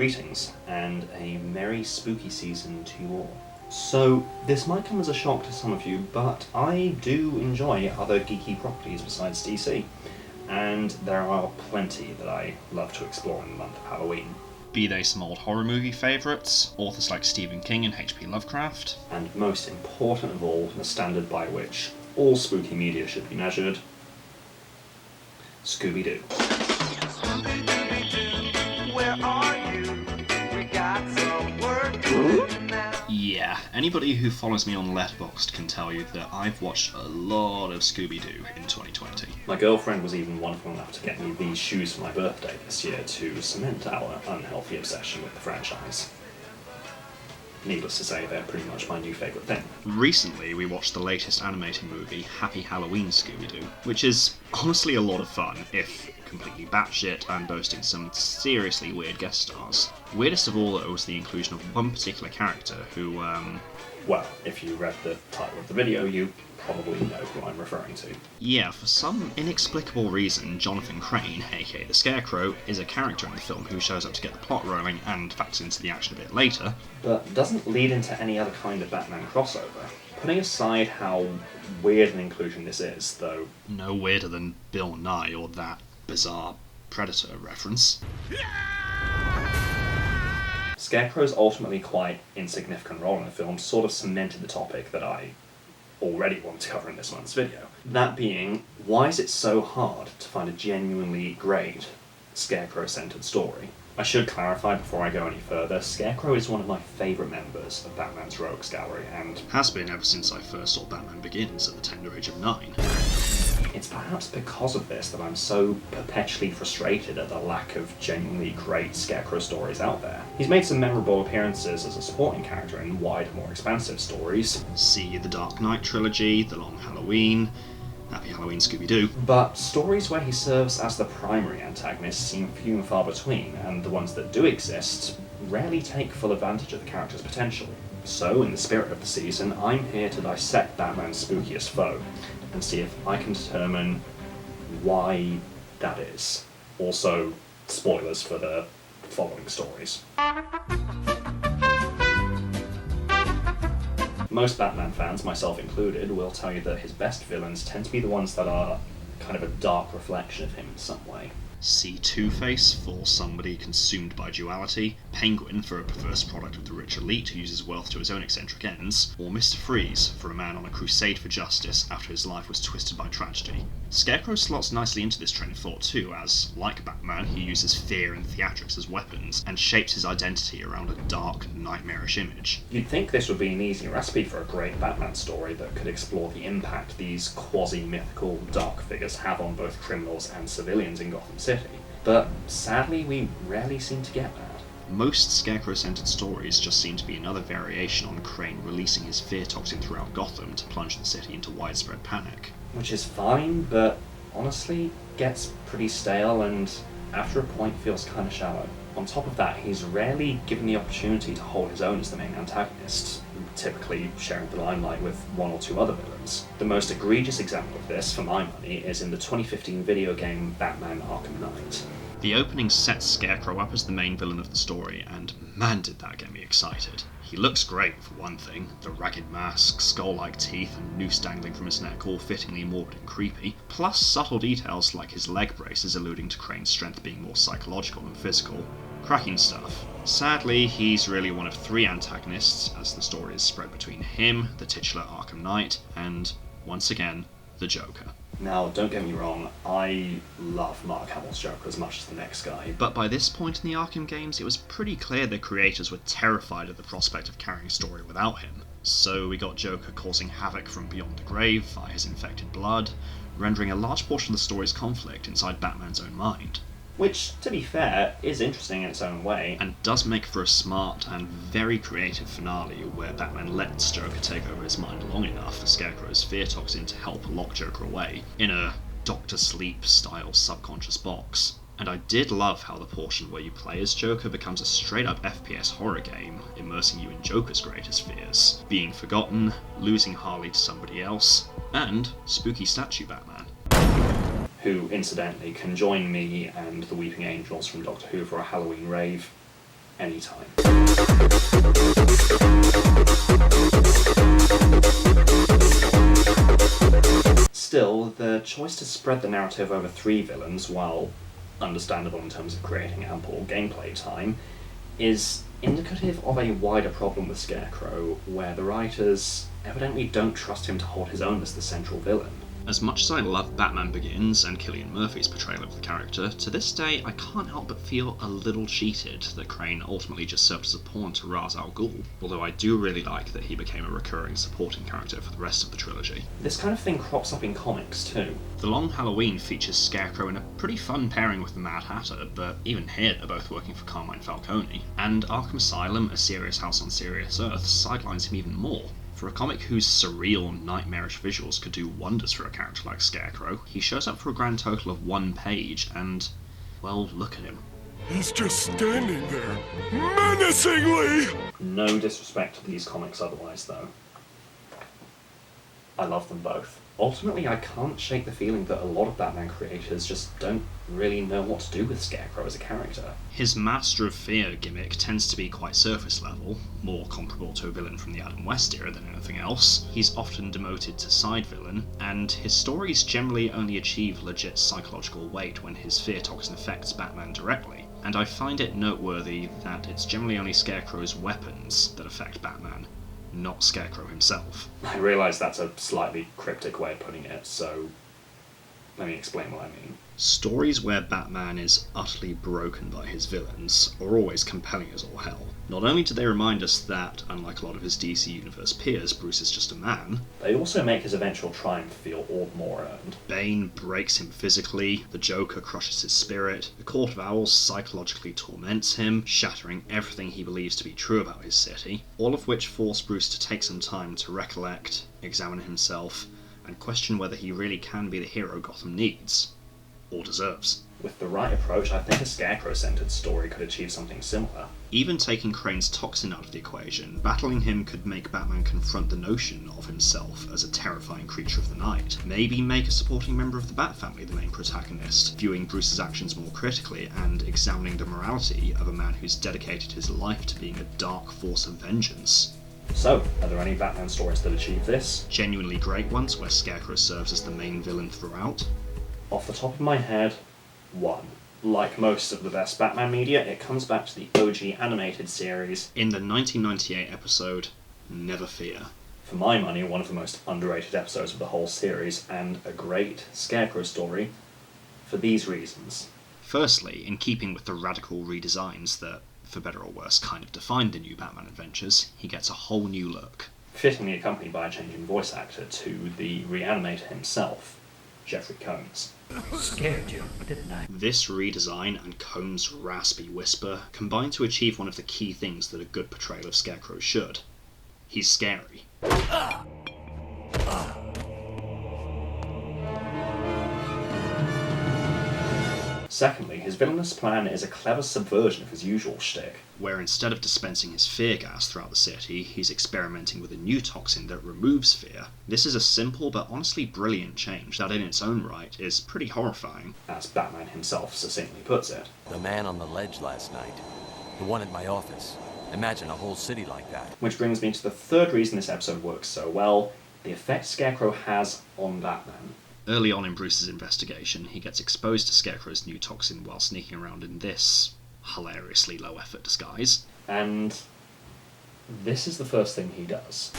Greetings, and a merry spooky season to you all. So, this might come as a shock to some of you, but I do enjoy other geeky properties besides DC, and there are plenty that I love to explore in the month of Halloween. Be they some old horror movie favourites, authors like Stephen King and H.P. Lovecraft, And most important of all, the standard by which all spooky media should be measured, Scooby-Doo. Where are you? We got some work to do now. Yeah, anybody who follows me on Letterboxd can tell you that I've watched a lot of Scooby-Doo in 2020. My girlfriend was even wonderful enough to get me these shoes for my birthday this year to cement our unhealthy obsession with the franchise. Needless to say, they're pretty much my new favourite thing. Recently, we watched the latest animated movie, Happy Halloween Scooby-Doo, which is honestly a lot of fun, if completely batshit and boasting some seriously weird guest stars. Weirdest of all, though, was the inclusion of one particular character who, Well, if you read the title of the video, you probably know who I'm referring to. yeah, for some inexplicable reason, Jonathan Crane, aka the Scarecrow, is a character in the film who shows up to get the plot rolling and factors into the action a bit later. But doesn't lead into any other kind of Batman crossover. Putting aside how weird an inclusion this is, though, No weirder than Bill Nye or that bizarre Predator reference. Scarecrow's ultimately quite insignificant role in the film sort of cemented the topic that I already want to cover in this month's video. That being, why is it so hard to find a genuinely great Scarecrow-centered story? I should clarify before I go any further, Scarecrow is one of my favourite members of Batman's Rogues Gallery, and Has been ever since I first saw Batman Begins at the tender age of 9. it's perhaps because of this that I'm so perpetually frustrated at the lack of genuinely great Scarecrow stories out there. He's made some memorable appearances as a supporting character in wider, more expansive stories, See the Dark Knight trilogy, The Long Halloween, Happy Halloween Scooby-Doo. but stories where he serves as the primary antagonist seem few and far between, and the ones that do exist rarely take full advantage of the character's potential. So, in the spirit of the season, I'm here to dissect Batman's spookiest foe, and see if I can determine why that is. Also, spoilers for the following stories. Most Batman fans, myself included, will tell you that his best villains tend to be the ones that are kind of a dark reflection of him in some way. See Two-Face for somebody consumed by duality, Penguin for a perverse product of the rich elite who uses wealth to his own eccentric ends, or Mr. Freeze for a man on a crusade for justice after his life was twisted by tragedy. Scarecrow slots nicely into this train of thought too, as, like Batman, he uses fear and theatrics as weapons, and shapes his identity around a dark, nightmarish image. You'd think this would be an easy recipe for a great Batman story that could explore the impact these quasi-mythical dark figures have on both criminals and civilians in Gotham City. But sadly, we rarely seem to get that. Most Scarecrow-centered stories just seem to be another variation on Crane releasing his fear toxin throughout Gotham to plunge the city into widespread panic. Which is fine, but honestly gets pretty stale and after a point feels kind of shallow. On top of that, he's rarely given the opportunity to hold his own as the main antagonist, typically sharing the limelight with one or two other villains. The most egregious example of this, for my money, is in the 2015 video game Batman Arkham Knight. The opening sets Scarecrow up as the main villain of the story, and man did that get me excited. He looks great, for one thing. The ragged mask, skull-like teeth, and noose dangling from his neck, all fittingly morbid and creepy, plus subtle details like his leg braces alluding to Crane's strength being more psychological than physical. Cracking stuff. Sadly, he's really one of three antagonists, as the story is spread between him, the titular Arkham Knight, and, once again, the Joker. Now, don't get me wrong, I love Mark Hamill's Joker as much as the next guy, But by this point in the Arkham games, it was pretty clear the creators were terrified at the prospect of carrying a story without him. So we got Joker causing havoc from beyond the grave via his infected blood, rendering a large portion of the story's conflict inside Batman's own mind. which, to be fair, is interesting in its own way. And does make for a smart and very creative finale where Batman lets Joker take over his mind long enough for Scarecrow's fear toxin to help lock Joker away, in a Dr. Sleep-style subconscious box. And I did love how the portion where you play as Joker becomes a straight-up FPS horror game, immersing you in Joker's greatest fears, being forgotten, losing Harley to somebody else, and spooky statue Batman. Who, incidentally, can join me and the Weeping Angels from Doctor Who for a Halloween rave anytime. Still, the choice to spread the narrative over 3 villains, while understandable in terms of creating ample gameplay time, is indicative of a wider problem with Scarecrow, where the writers evidently don't trust him to hold his own as the central villain. As much as I love Batman Begins and Cillian Murphy's portrayal of the character, to this day I can't help but feel a little cheated that Crane ultimately just served as a pawn to Ra's al Ghul, although I do really like that he became a recurring supporting character for the rest of the trilogy. This kind of thing crops up in comics too. The Long Halloween features Scarecrow in a pretty fun pairing with the Mad Hatter, but even here they're both working for Carmine Falcone, and Arkham Asylum, A Serious House on Serious Earth, sidelines him even more. For a comic whose surreal, nightmarish visuals could do wonders for a character like Scarecrow, he shows up for a grand total of 1 page, and, well, look at him. He's just standing there, menacingly! No disrespect to these comics otherwise, though. I love them both. Ultimately, I can't shake the feeling that a lot of Batman creators just don't really know what to do with Scarecrow as a character. His Master of Fear gimmick tends to be quite surface level, more comparable to a villain from the Adam West era than anything else. He's often demoted to side villain, and his stories generally only achieve legit psychological weight when his fear toxin affects Batman directly. And I find it noteworthy that it's generally only Scarecrow's weapons that affect Batman, not Scarecrow himself. I realise that's a slightly cryptic way of putting it, so let me explain what I mean. Stories where Batman is utterly broken by his villains are always compelling as all hell. Not only do they remind us that, unlike a lot of his DC Universe peers, Bruce is just a man, they also make his eventual triumph feel all the more earned. Bane breaks him physically, the Joker crushes his spirit, the Court of Owls psychologically torments him, shattering everything he believes to be true about his city, all of which force Bruce to take some time to recollect, examine himself, and question whether he really can be the hero Gotham needs, or deserves. With the right approach, I think a Scarecrow-centered story could achieve something similar. Even taking Crane's toxin out of the equation, battling him could make Batman confront the notion of himself as a terrifying creature of the night. Maybe make a supporting member of the Bat family the main protagonist, viewing Bruce's actions more critically and examining the morality of a man who's dedicated his life to being a dark force of vengeance. So, are there any Batman stories that achieve this? Genuinely great ones where Scarecrow serves as the main villain throughout? Off the top of my head, 1. Like most of the best Batman media, it comes back to the OG animated series. In the 1998 episode, Never Fear. For my money, one of the most underrated episodes of the whole series, and a great Scarecrow story for these reasons. Firstly, in keeping with the radical redesigns that, for better or worse, kind of defined the new Batman adventures, he gets a whole new look. Fittingly accompanied by a change in voice actor to the reanimator himself, Jeffrey Combs. Scared you, didn't I? This redesign and Combs' raspy whisper combine to achieve one of the key things that a good portrayal of Scarecrow should. He's scary. Secondly, his villainous plan is a clever subversion of his usual shtick. Where instead of dispensing his fear gas throughout the city, he's experimenting with a new toxin that removes fear. This is a simple but honestly brilliant change that in its own right is pretty horrifying. As Batman himself succinctly puts it. The man on the ledge last night. The one at my office. Imagine a whole city like that. Which brings me to the third reason this episode works so well, the effect Scarecrow has on Batman. Early on in Bruce's investigation, he gets exposed to Scarecrow's new toxin while sneaking around in this hilariously low-effort disguise. And this is the first thing he does.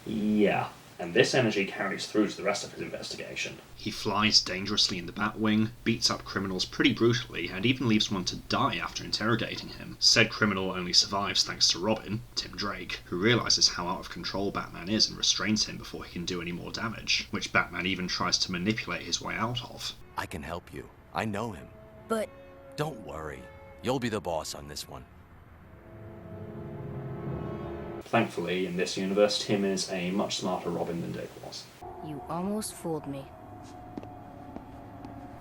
Yeah. And this energy carries through to the rest of his investigation. He flies dangerously in the Batwing, beats up criminals pretty brutally, and even leaves one to die after interrogating him. Said criminal only survives thanks to Robin, Tim Drake, who realises how out of control Batman is and restrains him before he can do any more damage, which Batman even tries to manipulate his way out of. I can help you. I know him. But Don't worry. You'll be the boss on this one. Thankfully, in this universe, Tim is a much smarter Robin than Dick was. you almost fooled me.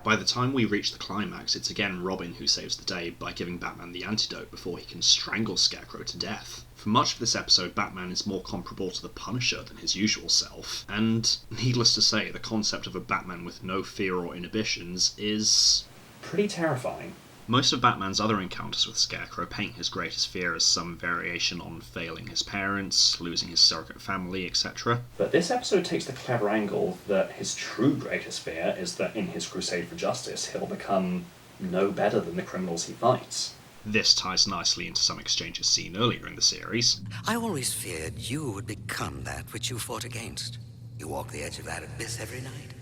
By the time we reach the climax, it's again Robin who saves the day by giving Batman the antidote before he can strangle Scarecrow to death. For much of this episode, Batman is more comparable to the Punisher than his usual self, and needless to say, the concept of a Batman with no fear or inhibitions is pretty terrifying. Most of Batman's other encounters with Scarecrow paint his greatest fear as some variation on failing his parents, losing his surrogate family, etc. But this episode takes the clever angle that his true greatest fear is that in his crusade for justice, he'll become no better than the criminals he fights. This ties nicely into some exchanges seen earlier in the series. I always feared you would become that which you fought against. You walk the edge of that abyss every night.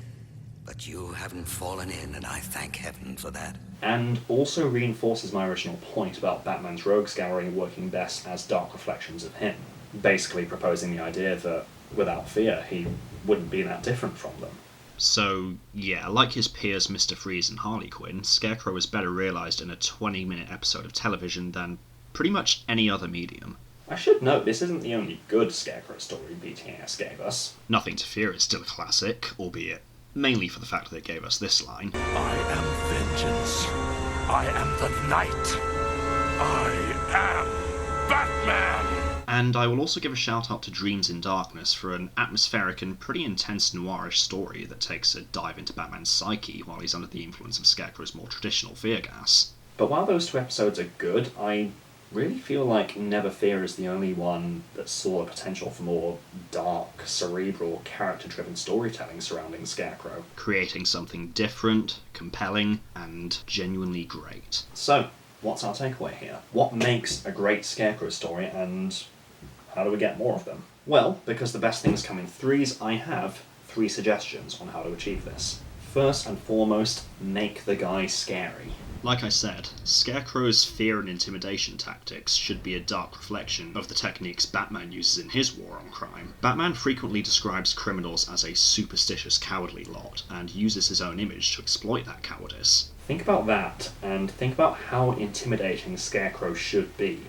But you haven't fallen in, and I thank heaven for that. And also reinforces my original point about Batman's rogues gallery working best as dark reflections of him. Basically proposing the idea that, without fear, he wouldn't be that different from them. So, yeah, like his peers Mr. Freeze and Harley Quinn, Scarecrow is better realised in a 20-minute episode of television than pretty much any other medium. I should note, this isn't the only good Scarecrow story BTS gave us. Nothing to Fear is still a classic, albeit mainly for the fact that it gave us this line. I am vengeance. I am the night. I am Batman. And I will also give a shout out to Dreams in Darkness for an atmospheric and pretty intense noirish story that takes a dive into Batman's psyche while he's under the influence of Scarecrow's more traditional fear gas. But while those two episodes are good, I really feel like Never Fear is the only one that saw the potential for more dark, cerebral, character-driven storytelling surrounding Scarecrow. Creating something different, compelling, and genuinely great. So, what's our takeaway here? What makes a great Scarecrow story, and how do we get more of them? Well, because the best things come in threes, I have 3 suggestions on how to achieve this. First and foremost, make the guy scary. Like I said, Scarecrow's fear and intimidation tactics should be a dark reflection of the techniques Batman uses in his war on crime. Batman frequently describes criminals as a superstitious, cowardly lot, and uses his own image to exploit that cowardice. Think about that, and think about how intimidating Scarecrow should be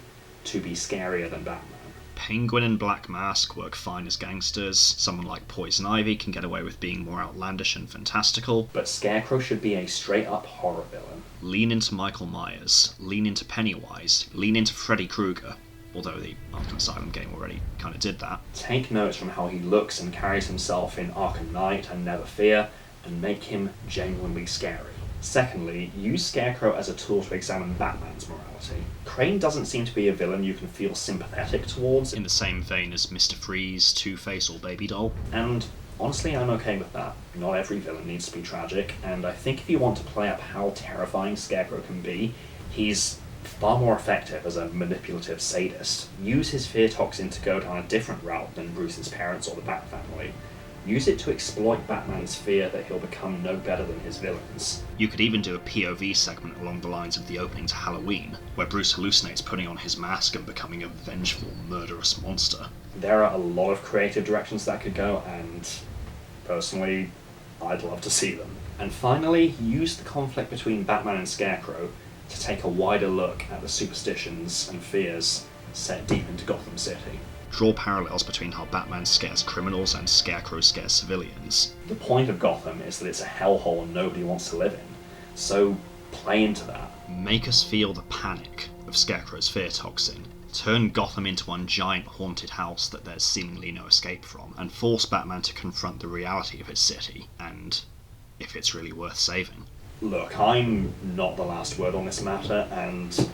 to be scarier than Batman. Penguin and Black Mask work fine as gangsters, someone like Poison Ivy can get away with being more outlandish and fantastical. But Scarecrow should be a straight-up horror villain. Lean into Michael Myers, lean into Pennywise, lean into Freddy Krueger, although the Arkham Asylum game already kind of did that. Take notes from how he looks and carries himself in Arkham Knight and Never Fear, and make him genuinely scary. Secondly, use Scarecrow as a tool to examine Batman's morality. Crane doesn't seem to be a villain you can feel sympathetic towards, In the same vein as Mr. Freeze, Two-Face, or Baby Doll. and honestly, I'm okay with that. Not every villain needs to be tragic, and I think if you want to play up how terrifying Scarecrow can be, he's far more effective as a manipulative sadist. Use his fear toxin to go down a different route than Bruce's parents or the Bat family. Use it to exploit Batman's fear that he'll become no better than his villains. You could even do a POV segment along the lines of the opening to Halloween, where Bruce hallucinates putting on his mask and becoming a vengeful, murderous monster. There are a lot of creative directions that could go, and personally, I'd love to see them. And finally, use the conflict between Batman and Scarecrow to take a wider look at the superstitions and fears set deep into Gotham City. Draw parallels between how Batman scares criminals and Scarecrow scares civilians. The point of Gotham is that it's a hellhole nobody wants to live in, so play into that. Make us feel the panic of Scarecrow's fear toxin. Turn Gotham into one giant haunted house that there's seemingly no escape from, and force Batman to confront the reality of his city, and if it's really worth saving. Look, I'm not the last word on this matter, and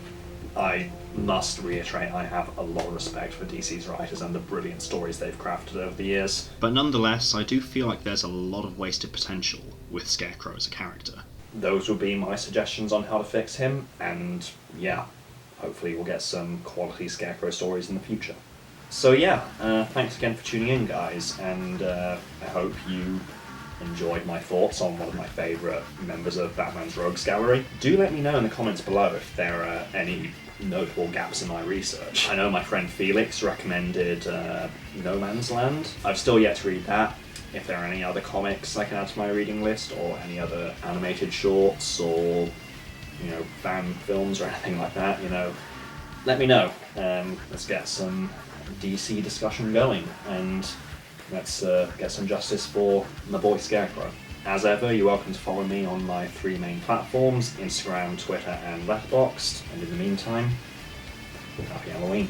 I must reiterate I have a lot of respect for DC's writers and the brilliant stories they've crafted over the years. But nonetheless, I do feel like there's a lot of wasted potential with Scarecrow as a character. Those would be my suggestions on how to fix him, and yeah, hopefully we'll get some quality Scarecrow stories in the future. So yeah, thanks again for tuning in, guys, and I hope you enjoyed my thoughts on one of my favourite members of Batman's Rogues Gallery. Do let me know in the comments below if there are any notable gaps in my research. I know my friend Felix recommended No Man's Land. I've still yet to read that. If there are any other comics I can add to my reading list, or any other animated shorts, or fan films or anything like that, let me know. Let's get some DC discussion going, and let's get some justice for my boy Scarecrow. As ever, you're welcome to follow me on my 3 main platforms, Instagram, Twitter and Letterboxd, and in the meantime, happy Halloween.